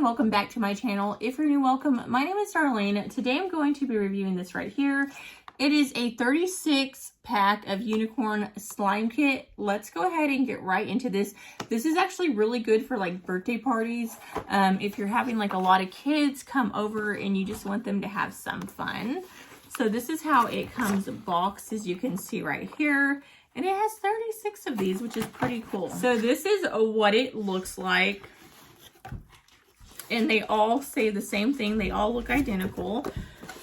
Welcome back to my channel. If you're new, welcome. My name is Darlene. Today I'm going to be reviewing this right here. It is a 36 pack of unicorn slime kit. Let's go ahead and get right into this. This is actually really good for like birthday parties. If you're having like a lot of kids come over and you just want them to have some fun. So this is how it comes boxed, as you can see right here. And it has 36 of these, which is pretty cool. So this is what it looks like. And they all say the same thing. They all look identical.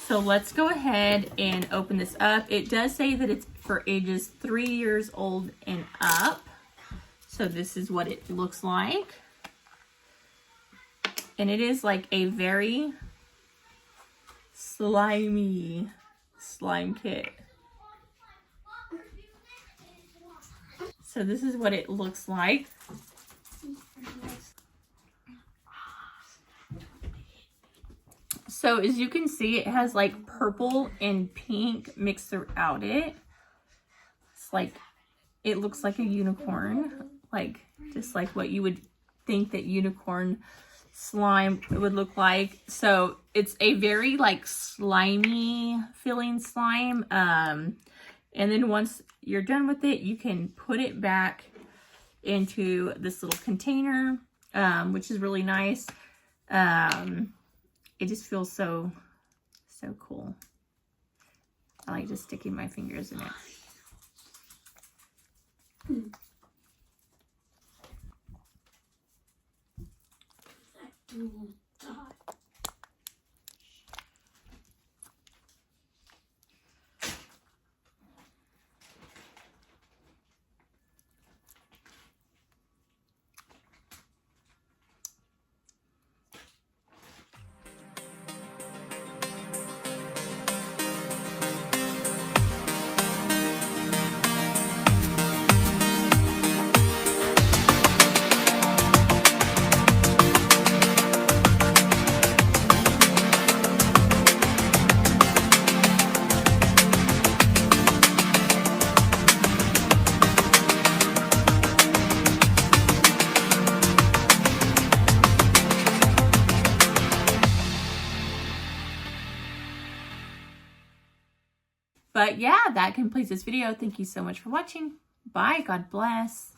So let's go ahead and open this up. It does say that it's for ages 3 years old and up. So this is what it looks like. And it is like a very slimy slime kit. So this is what it looks like. So as you can see, it has like purple and pink mixed throughout it. It's like, it looks like a unicorn, like just like what you would think that unicorn slime would look like. So it's a very like slimy feeling slime. And then once you're done with it, you can put it back into this little container, which is really nice. It just feels so cool. I like just sticking my fingers in it. But yeah, that completes this video. Thank you so much for watching. Bye. God bless.